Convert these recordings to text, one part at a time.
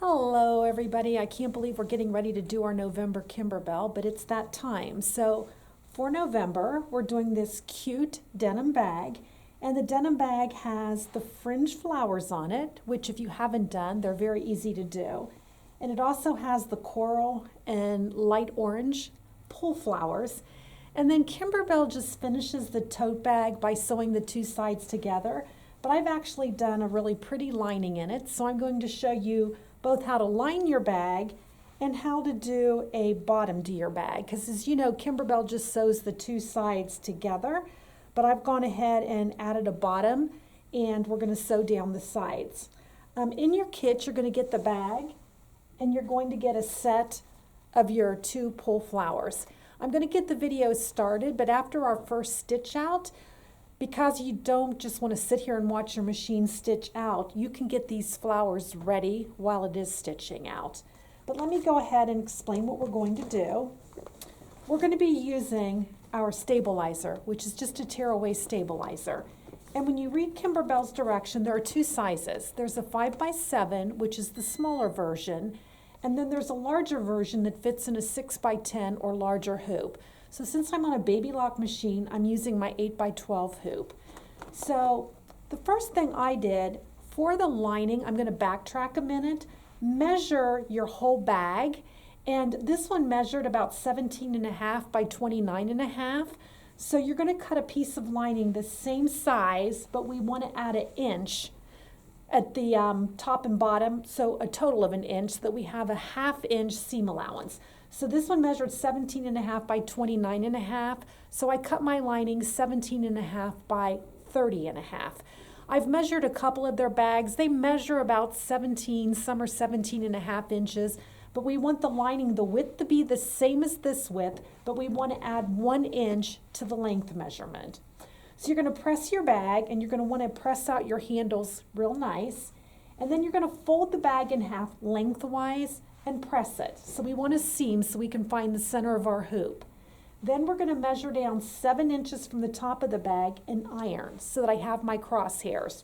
Hello everybody. I can't believe we're getting ready to do our November Kimberbell, but it's that time. So for November, we're doing this cute denim bag, and the denim bag has the fringe flowers on it, which if you haven't done, they're very easy to do. And it also has the coral and light orange pull flowers. And then Kimberbell just finishes the tote bag by sewing the two sides together. But I've actually done a really pretty lining in it, so I'm going to show you both how to line your bag and how to do a bottom to your bag. Because as you know, Kimberbell just sews the two sides together, but I've gone ahead and added a bottom, and we're going to sew down the sides. In your kit, you're going to get the bag, and you're going to get a set of your two pull flowers. I'm going to get the video started, but after our first stitch out, because you don't just want to sit here and watch your machine stitch out, you can get these flowers ready while it is stitching out. But let me go ahead and explain what we're going to do. We're going to be using our stabilizer, which is just a tearaway stabilizer. And when you read Kimberbell's direction, there are two sizes. There's a 5x7, which is the smaller version, and then there's a larger version that fits in a 6x10 or larger hoop. So since I'm on a baby lock machine, I'm using my 8x12 hoop. So the first thing I did for the lining, I'm going to backtrack a minute, measure your whole bag. And this one measured about 17.5 by 29.5. So you're going to cut a piece of lining the same size, but we want to add an inch at the top and bottom, so a total of an inch, so that we have a 1/2 inch seam allowance. So this one measured 17.5 by 29.5, so I cut my lining 17.5 by 30.5. I've measured a couple of their bags. They measure about 17, some are 17.5 inches, but we want the lining, the width to be the same as this width, but we want to add 1 inch to the length measurement. So you're going to press your bag, and you're going to want to press out your handles real nice, and then you're going to fold the bag in half lengthwise and press it. So we want a seam so we can find the center of our hoop. Then we're going to measure down 7 inches from the top of the bag and iron so that I have my crosshairs.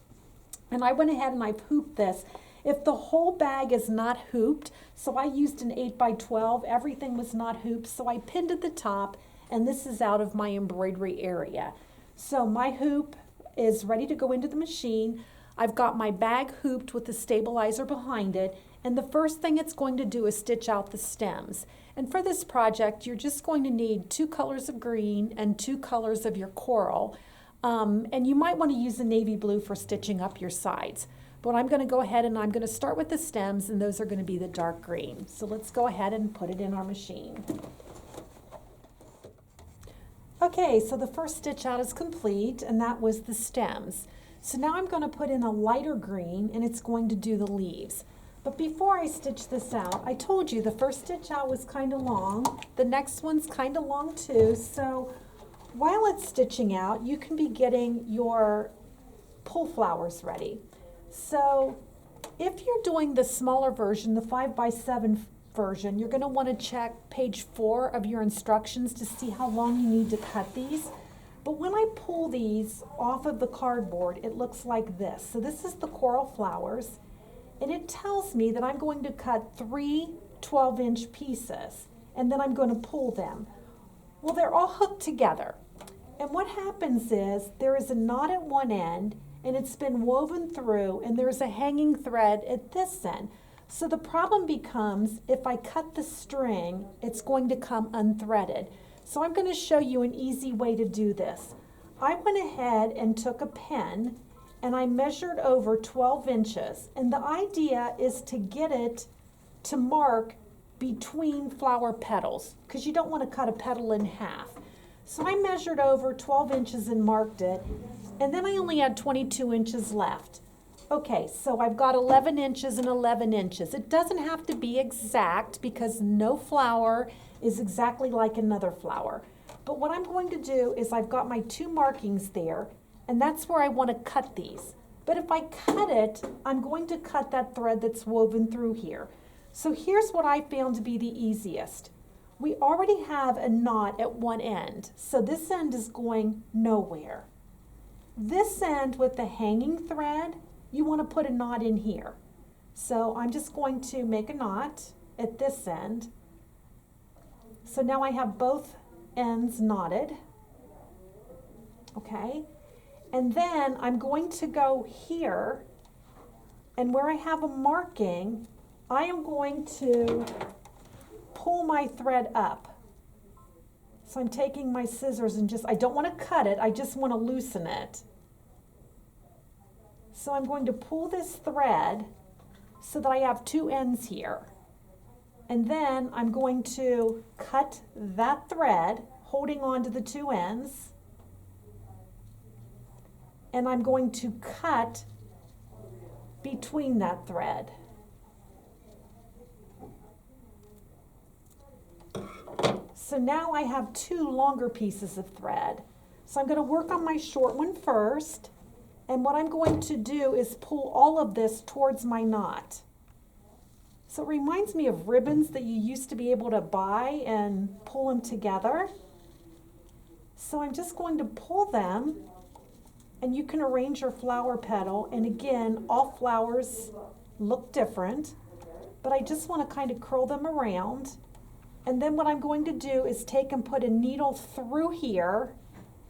And I went ahead and I've hooped this. If the whole bag is not hooped, so I used an 8x12, everything was not hooped, so I pinned at the top, and this is out of my embroidery area. So my hoop is ready to go into the machine. I've got my bag hooped with the stabilizer behind it, and the first thing it's going to do is stitch out the stems. And for this project, you're just going to need 2 colors of green and 2 colors of your coral. And you might want to use the navy blue for stitching up your sides. But I'm going to go ahead and I'm going to start with the stems, and those are going to be the dark green. So let's go ahead and put it in our machine. Okay, so the first stitch out is complete, and that was the stems. So now I'm going to put in a lighter green, and it's going to do the leaves. But before I stitch this out, I told you the first stitch out was kind of long. The next one's kind of long too. So while it's stitching out, you can be getting your pull flowers ready. So if you're doing the smaller version, the 5x7 version, you're going to want to check page 4 of your instructions to see how long you need to cut these. But when I pull these off of the cardboard, it looks like this. So this is the coral flowers, and it tells me that I'm going to cut 3 12-inch pieces, and then I'm going to pull them. Well, they're all hooked together. And what happens is there is a knot at one end, and it's been woven through, and there's a hanging thread at this end. So the problem becomes, if I cut the string, it's going to come unthreaded. So I'm going to show you an easy way to do this. I went ahead and took a pen, and I measured over 12 inches. And the idea is to get it to mark between flower petals, because you don't want to cut a petal in half. So I measured over 12 inches and marked it, and then I only had 22 inches left. Okay, so I've got 11 inches and 11 inches. It doesn't have to be exact because no flower is exactly like another flower. But what I'm going to do is I've got my 2 markings there, and that's where I want to cut these. But if I cut it, I'm going to cut that thread that's woven through here. So here's what I found to be the easiest. We already have a knot at one end, so this end is going nowhere. This end with the hanging thread, you want to put a knot in here. So I'm just going to make a knot at this end. So now I have both ends knotted. Okay, and then I'm going to go here, and where I have a marking, I am going to pull my thread up. So I'm taking my scissors and I don't want to cut it, I just want to loosen it. So I'm going to pull this thread so that I have two ends here. And then I'm going to cut that thread, holding on to the two ends. And I'm going to cut between that thread. So now I have two longer pieces of thread. So I'm going to work on my short one first. And what I'm going to do is pull all of this towards my knot. So it reminds me of ribbons that you used to be able to buy and pull them together. So I'm just going to pull them, and you can arrange your flower petal. And again, all flowers look different, but I just want to kind of curl them around. And then what I'm going to do is take and put a needle through here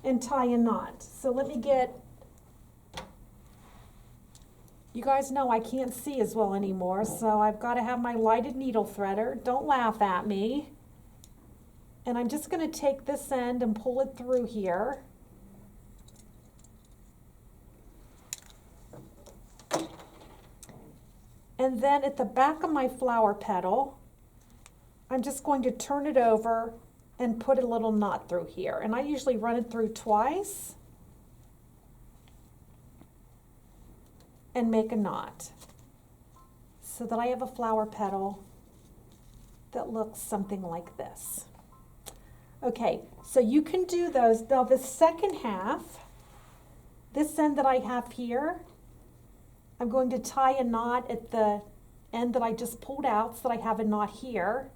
and tie a knot. So let me get, you guys know I can't see as well anymore, so I've got to have my lighted needle threader. Don't laugh at me. And I'm just going to take this end and pull it through here. And then at the back of my flower petal, I'm just going to turn it over and put a little knot through here. And I usually run it through twice and make a knot so that I have a flower petal that looks something like this. Okay, so you can do those. Now the second half, this end that I have here, I'm going to tie a knot at the end that I just pulled out so that I have a knot here.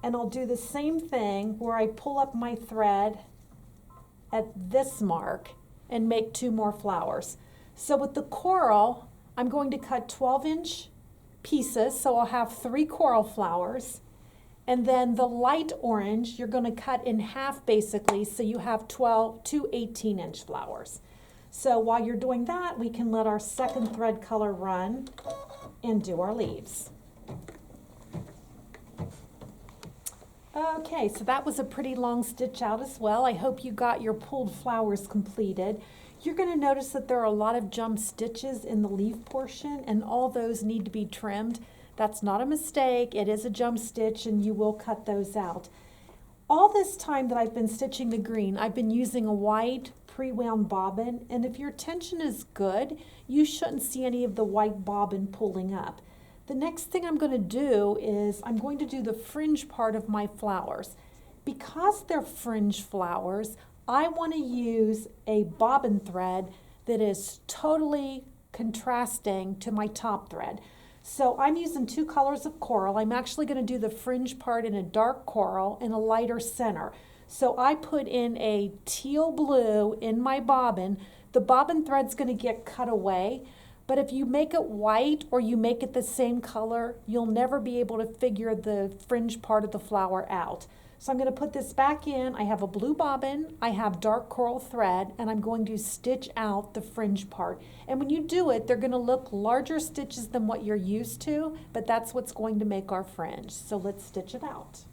And I'll do the same thing where I pull up my thread at this mark and make two more flowers. So with the coral, I'm going to cut 12-inch pieces, so I'll have 3 coral flowers. And then the light orange, you're going to cut in half basically, so you have two 18-inch flowers. So while you're doing that, we can let our second thread color run and do our leaves. Okay, so that was a pretty long stitch out as well. I hope you got your pulled flowers completed. You're going to notice that there are a lot of jump stitches in the leaf portion, and all those need to be trimmed. That's not a mistake. It is a jump stitch, and you will cut those out. All this time that I've been stitching the green, I've been using a white pre-wound bobbin, and if your tension is good, you shouldn't see any of the white bobbin pulling up. The next thing I'm going to do is I'm going to do the fringe part of my flowers. Because they're fringe flowers, I want to use a bobbin thread that is totally contrasting to my top thread. So I'm using 2 colors of coral. I'm actually going to do the fringe part in a dark coral and a lighter center. So I put in a teal blue in my bobbin. The bobbin thread's going to get cut away, but if you make it white or you make it the same color, you'll never be able to figure the fringe part of the flower out. So I'm going to put this back in. I have a blue bobbin, I have dark coral thread, and I'm going to stitch out the fringe part. And when you do it, they're going to look larger stitches than what you're used to, but that's what's going to make our fringe. So let's stitch it out.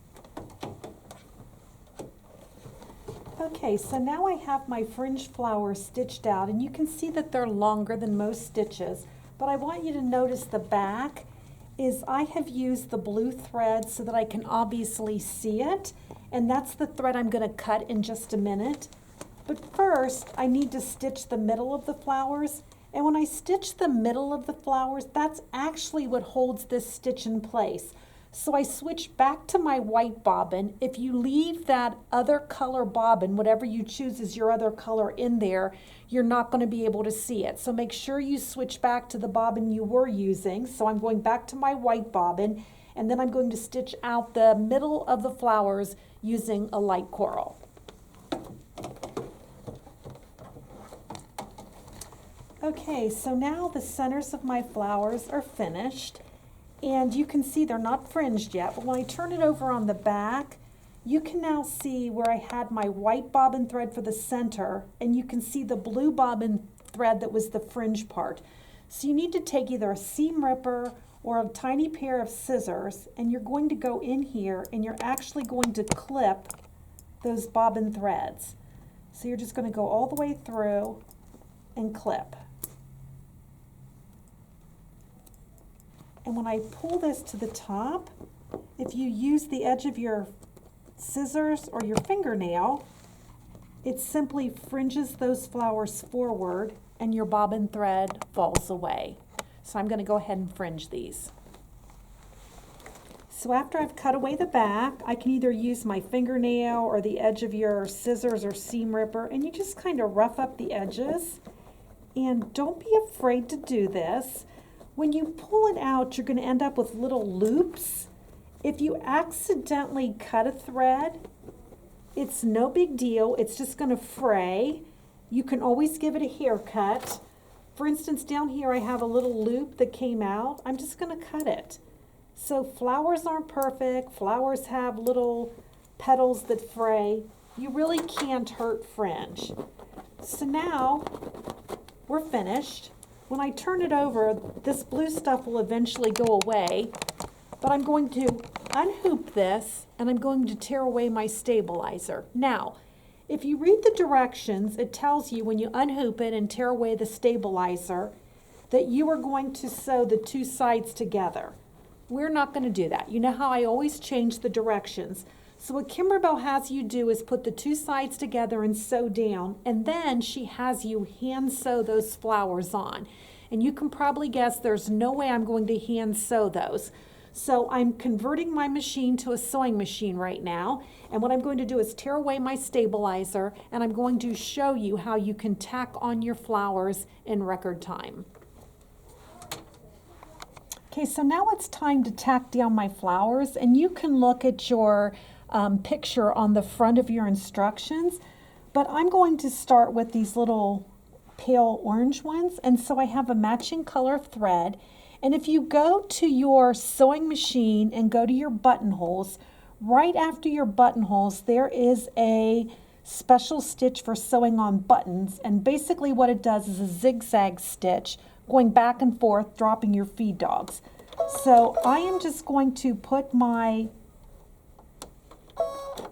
Okay, so now I have my fringe flowers stitched out, and you can see that they're longer than most stitches, but I want you to notice the back is I have used the blue thread so that I can obviously see it, and that's the thread I'm going to cut in just a minute. But first, I need to stitch the middle of the flowers, and when I stitch the middle of the flowers, that's actually what holds this stitch in place. So I switch back to my white bobbin. If you leave that other color bobbin, whatever you choose as your other color in there, you're not going to be able to see it. So make sure you switch back to the bobbin you were using. So I'm going back to my white bobbin, and then I'm going to stitch out the middle of the flowers using a light coral. Okay, so now the centers of my flowers are finished, and you can see they're not fringed yet, but when I turn it over on the back, you can now see where I had my white bobbin thread for the center, and you can see the blue bobbin thread that was the fringe part. So you need to take either a seam ripper or a tiny pair of scissors, and you're going to go in here and you're actually going to clip those bobbin threads. So you're just going to go all the way through and clip. And when I pull this to the top, if you use the edge of your scissors or your fingernail, it simply fringes those flowers forward and your bobbin thread falls away. So I'm going to go ahead and fringe these. So after I've cut away the back, I can either use my fingernail or the edge of your scissors or seam ripper, and you just kind of rough up the edges. And don't be afraid to do this. When you pull it out, you're going to end up with little loops. If you accidentally cut a thread, it's no big deal. It's just going to fray. You can always give it a haircut. For instance, down here I have a little loop that came out. I'm just going to cut it. So flowers aren't perfect. Flowers have little petals that fray. You really can't hurt fringe. So now we're finished. When I turn it over, this blue stuff will eventually go away, but I'm going to unhoop this and I'm going to tear away my stabilizer. Now, if you read the directions, it tells you when you unhoop it and tear away the stabilizer that you are going to sew the two sides together. We're not going to do that. You know how I always change the directions. So what Kimberbell has you do is put the two sides together and sew down, and then she has you hand sew those flowers on. And you can probably guess there's no way I'm going to hand sew those. So I'm converting my machine to a sewing machine right now, and what I'm going to do is tear away my stabilizer, and I'm going to show you how you can tack on your flowers in record time. Okay, so now it's time to tack down my flowers, and you can look at your picture on the front of your instructions, but I'm going to start with these little pale orange ones, and so I have a matching color of thread. And if you go to your sewing machine and go to your buttonholes, right after your buttonholes there is a special stitch for sewing on buttons, and basically what it does is a zigzag stitch going back and forth, dropping your feed dogs. So I am just going to put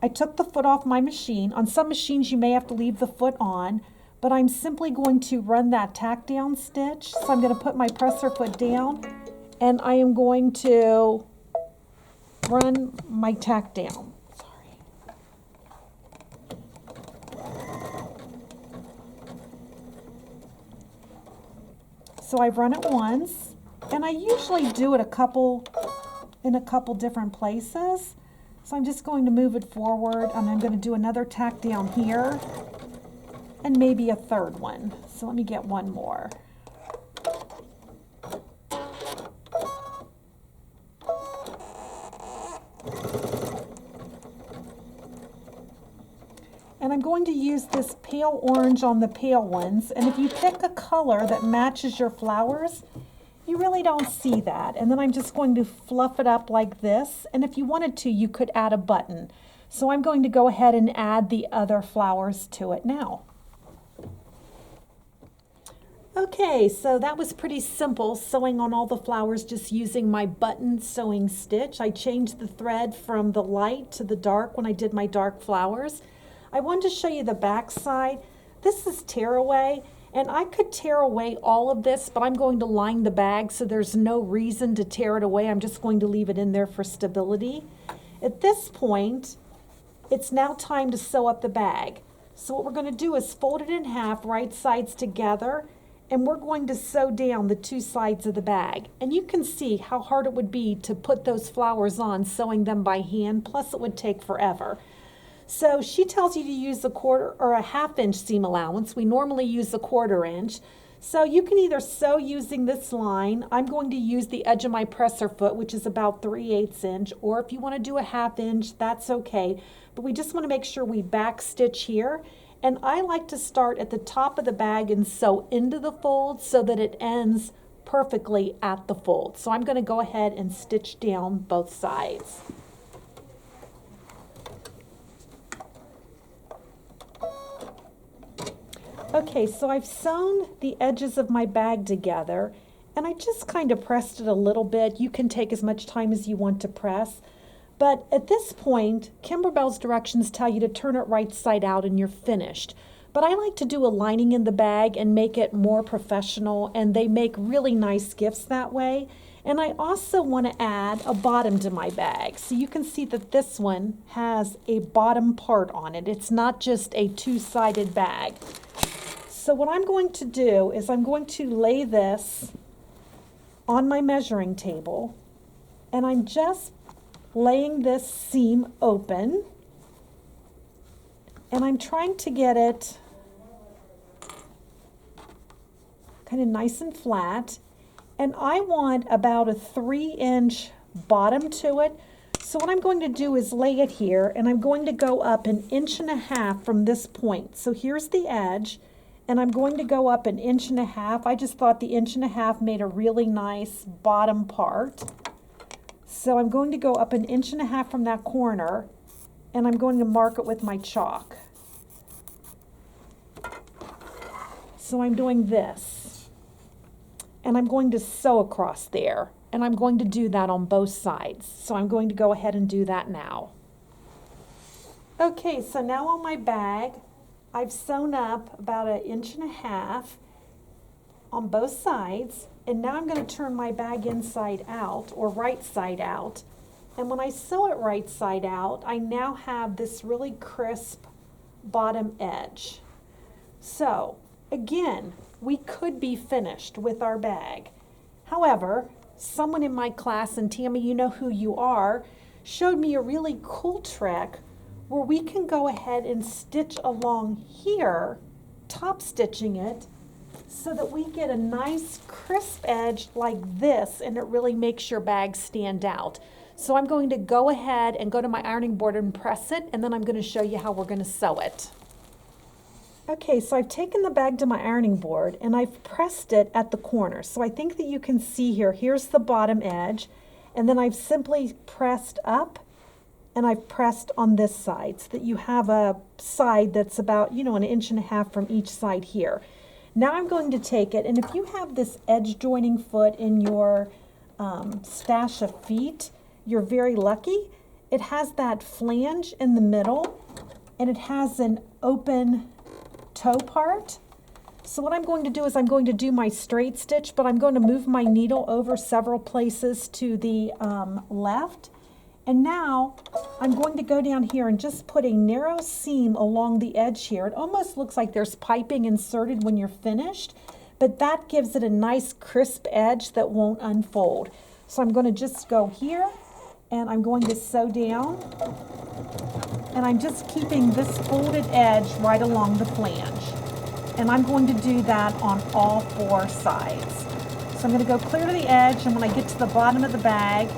I took the foot off my machine. On some machines you may have to leave the foot on, but I'm simply going to run that tack down stitch. So I'm going to put my presser foot down and I am going to run my tack down. So I've run it once, and I usually do it in a couple different places. So I'm just going to move it forward, and I'm going to do another tack down here, and maybe a third one. So let me get one more. And I'm going to use this pale orange on the pale ones. And if you pick a color that matches your flowers, you really don't see that. And then I'm just going to fluff it up like this. And if you wanted to, you could add a button. So I'm going to go ahead and add the other flowers to it now. Okay, so that was pretty simple, sewing on all the flowers just using my button sewing stitch. I changed the thread from the light to the dark when I did my dark flowers. I wanted to show you the back side. This is tear away, and I could tear away all of this, but I'm going to line the bag so there's no reason to tear it away. I'm just going to leave it in there for stability. At this point, it's now time to sew up the bag. So what we're going to do is fold it in half, right sides together, and we're going to sew down the two sides of the bag. And you can see how hard it would be to put those flowers on sewing them by hand, plus it would take forever. So she tells you to use a quarter or a half-inch seam allowance. We normally use a 1/4 inch. So you can either sew using this line. I'm going to use the edge of my presser foot, which is about 3/8 inch, or if you want to do a 1/2 inch, that's okay. But we just want to make sure we back stitch here. And I like to start at the top of the bag and sew into the fold so that it ends perfectly at the fold. So I'm going to go ahead and stitch down both sides. Okay, so I've sewn the edges of my bag together, and I just kind of pressed it a little bit. You can take as much time as you want to press. But at this point, Kimberbell's directions tell you to turn it right side out and you're finished. But I like to do a lining in the bag and make it more professional, and they make really nice gifts that way. And I also want to add a bottom to my bag. So you can see that this one has a bottom part on it. It's not just a two-sided bag. So what I'm going to do is I'm going to lay this on my measuring table, and I'm just laying this seam open, and I'm trying to get it kind of nice and flat, and I want about a 3-inch bottom to it. So what I'm going to do is lay it here, and I'm going to go up 1.5 inches from this point. So here's the edge, and I'm going to go up 1.5 inches. I just thought the 1.5 inches made a really nice bottom part. So I'm going to go up 1.5 inches from that corner, and I'm going to mark it with my chalk. So I'm doing this, and I'm going to sew across there, and I'm going to do that on both sides. So I'm going to go ahead and do that now. Okay, so now on my bag, I've sewn up about 1.5 inches on both sides, and now I'm going to turn my bag inside out, or right side out. And when I sew it right side out, I now have this really crisp bottom edge. So again, we could be finished with our bag. However, someone in my class, and Tammy, you know who you are, showed me a really cool trick where we can go ahead and stitch along here, top stitching it, so that we get a nice crisp edge like this, and it really makes your bag stand out. So I'm going to go ahead and go to my ironing board and press it, and then I'm going to show you how we're going to sew it. Okay, so I've taken the bag to my ironing board and I've pressed it at the corner. So I think that you can see here, here's the bottom edge, and then I've simply pressed up, and I've pressed on this side so that you have a side that's about, 1.5 inches from each side here. Now I'm going to take it, and if you have this edge joining foot in your stash of feet, you're very lucky. It has that flange in the middle, and it has an open toe part. So what I'm going to do is I'm going to do my straight stitch, but I'm going to move my needle over several places to the left. And now I'm going to go down here and just put a narrow seam along the edge here. It almost looks like there's piping inserted when you're finished, but that gives it a nice crisp edge that won't unfold. So I'm going to just go here, and I'm going to sew down, and I'm just keeping this folded edge right along the flange. And I'm going to do that on all 4 sides. So I'm going to go clear to the edge, and when I get to the bottom of the bag,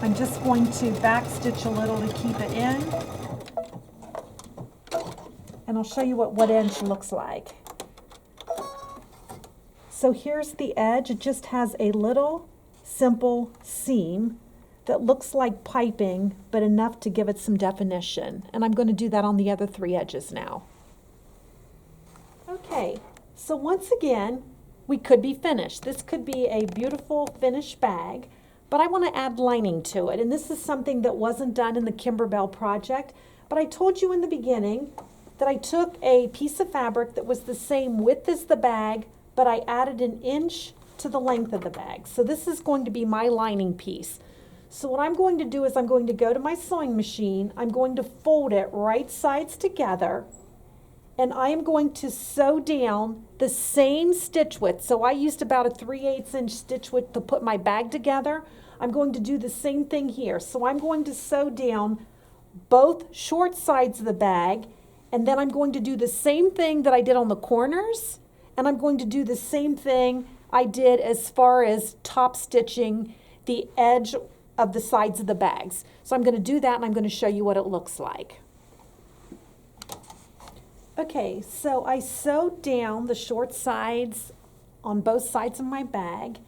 I'm just going to back stitch a little to keep it in. And I'll show you what edge looks like. So here's the edge. It just has a little simple seam that looks like piping, but enough to give it some definition. And I'm going to do that on the other 3 edges now. Okay, so once again, we could be finished. This could be a beautiful finished bag, but I want to add lining to it. And this is something that wasn't done in the Kimberbell project, but I told you in the beginning that I took a piece of fabric that was the same width as the bag, but I added 1 inch to the length of the bag. So this is going to be my lining piece. So what I'm going to do is I'm going to go to my sewing machine, I'm going to fold it right sides together, and I am going to sew down the same stitch width. So I used about a 3/8 inch stitch width to put my bag together. I'm going to do the same thing here. So I'm going to sew down both short sides of the bag, and then I'm going to do the same thing that I did on the corners, and I'm going to do the same thing I did as far as top stitching the edge of the sides of the bags. So I'm going to do that, and I'm going to show you what it looks like. Okay, so I sewed down the short sides on both sides of my bag,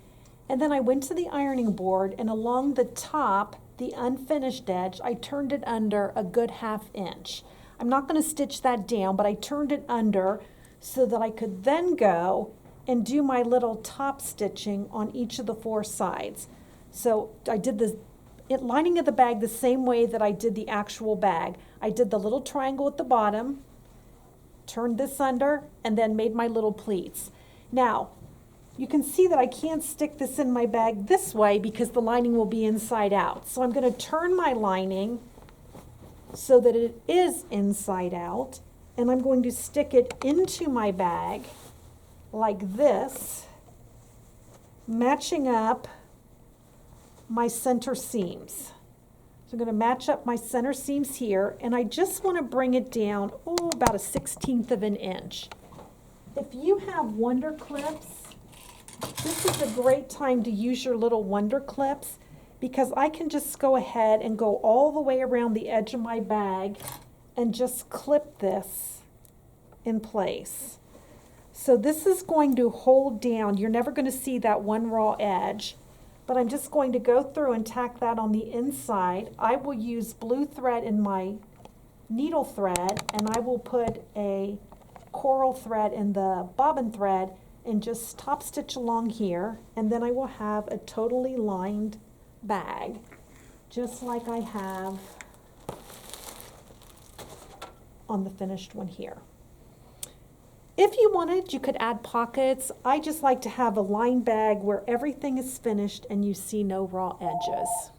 and then I went to the ironing board, and along the top, the unfinished edge, I turned it under a good 1/2 inch. I'm not going to stitch that down, but I turned it under so that I could then go and do my little top stitching on each of the 4 sides. So I did the lining of the bag the same way that I did the actual bag. I did the little triangle at the bottom, turned this under, and then made my little pleats. Now, you can see that I can't stick this in my bag this way because the lining will be inside out. So I'm going to turn my lining so that it is inside out, and I'm going to stick it into my bag like this, matching up my center seams. So I'm going to match up my center seams here, and I just want to bring it down, about a 1/16 of an inch. If you have Wonder Clips, this is a great time to use your little Wonder Clips, because I can just go ahead and go all the way around the edge of my bag and just clip this in place. So this is going to hold down. You're never going to see that one raw edge, but I'm just going to go through and tack that on the inside. I will use blue thread in my needle thread, and I will put a coral thread in the bobbin thread and just top stitch along here, and then I will have a totally lined bag, just like I have on the finished one here. If you wanted, you could add pockets. I just like to have a lined bag where everything is finished and you see no raw edges.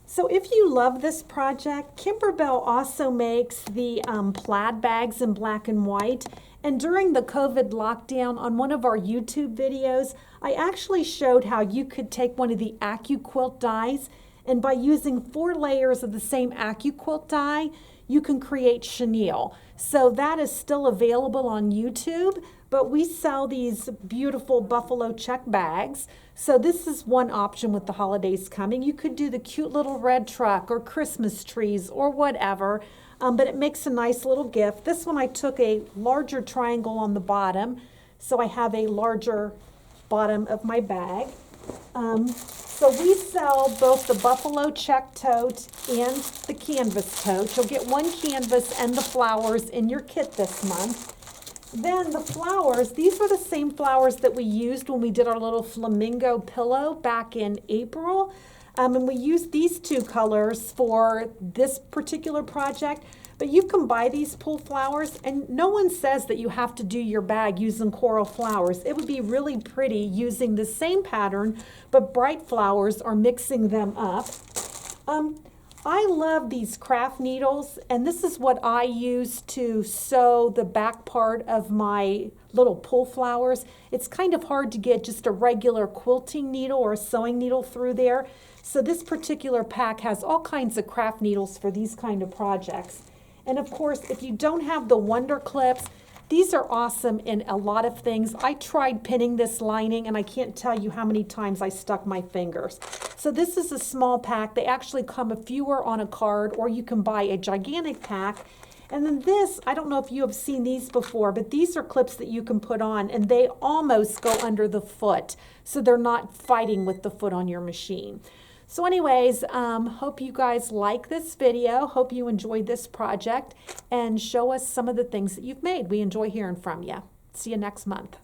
So if you love this project, Kimberbell also makes the plaid bags in black and white. And during the COVID lockdown, on one of our YouTube videos, I actually showed how you could take one of the AccuQuilt dies, and by using 4 layers of the same AccuQuilt die, you can create chenille. So that is still available on YouTube, but we sell these beautiful buffalo check bags. So this is one option with the holidays coming. You could do the cute little red truck or Christmas trees or whatever, but it makes a nice little gift. This one I took a larger triangle on the bottom, so I have a larger bottom of my bag. So we sell both the buffalo check tote and the canvas tote. You'll get 1 canvas and the flowers in your kit this month. Then the flowers, these are the same flowers that we used when we did our little flamingo pillow back in April. And we used these 2 colors for this particular project. But you can buy these pull flowers, and no one says that you have to do your bag using coral flowers. It would be really pretty using the same pattern, but bright flowers, or mixing them up. I love these craft needles, and this is what I use to sew the back part of my little pull flowers. It's kind of hard to get just a regular quilting needle or a sewing needle through there. So this particular pack has all kinds of craft needles for these kind of projects. And of course, if you don't have the Wonder Clips, these are awesome in a lot of things. I tried pinning this lining, and I can't tell you how many times I stuck my fingers. So this is a small pack. They actually come a fewer on a card, or you can buy a gigantic pack. And then this, I don't know if you have seen these before, but these are clips that you can put on, and they almost go under the foot, so they're not fighting with the foot on your machine. So anyways, hope you guys like this video. Hope you enjoyed this project, and show us some of the things that you've made. We enjoy hearing from you. See you next month.